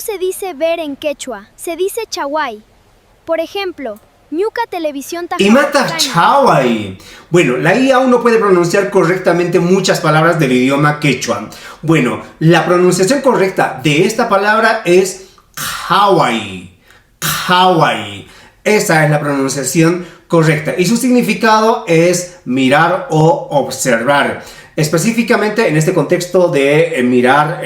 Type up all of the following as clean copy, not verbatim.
¿Cómo se dice ver en quechua? Se dice chawai. Por ejemplo, ñuka televisión Imata chawai. Bueno, la I aún no puede pronunciar correctamente muchas palabras del idioma quechua. Bueno, la pronunciación correcta de esta palabra es Hawai. Hawai. Esa es la pronunciación correcta. Y su significado es mirar o observar. Específicamente en este contexto de mirar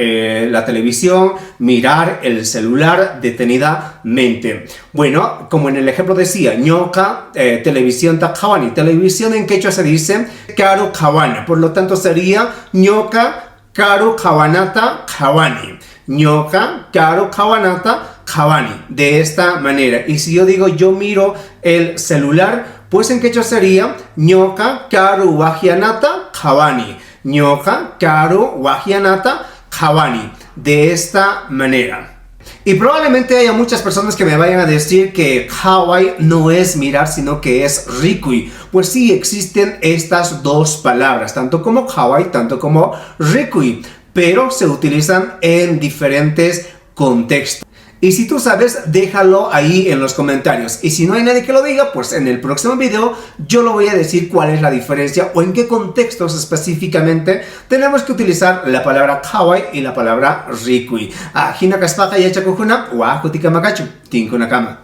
la televisión, mirar el celular detenidamente. Bueno, como en el ejemplo decía, ñoka, televisión ta kawani. Televisión en quechua se dice karu kawana. Por lo tanto sería ñoka karu kawanata kawani. Ñoka karu kawanata kawani. De esta manera. Y si yo digo yo miro el celular, pues en quechua sería ñoka karu wajianata kawani. Ñoka karu wajianata kawani. De esta manera. Y probablemente haya muchas personas que me vayan a decir que Hawai no es mirar, sino que es rikui. Pues sí, existen estas dos palabras, tanto como Hawai, tanto como rikui, pero se utilizan en diferentes contextos. Y si tú sabes, déjalo ahí en los comentarios. Y si no hay nadie que lo diga, pues en el próximo video yo lo voy a decir cuál es la diferencia o en qué contextos específicamente tenemos que utilizar la palabra Hawai y la palabra rikui. Hina kaspaka yachakuhuna, wa kutika makachu, tinkunakama.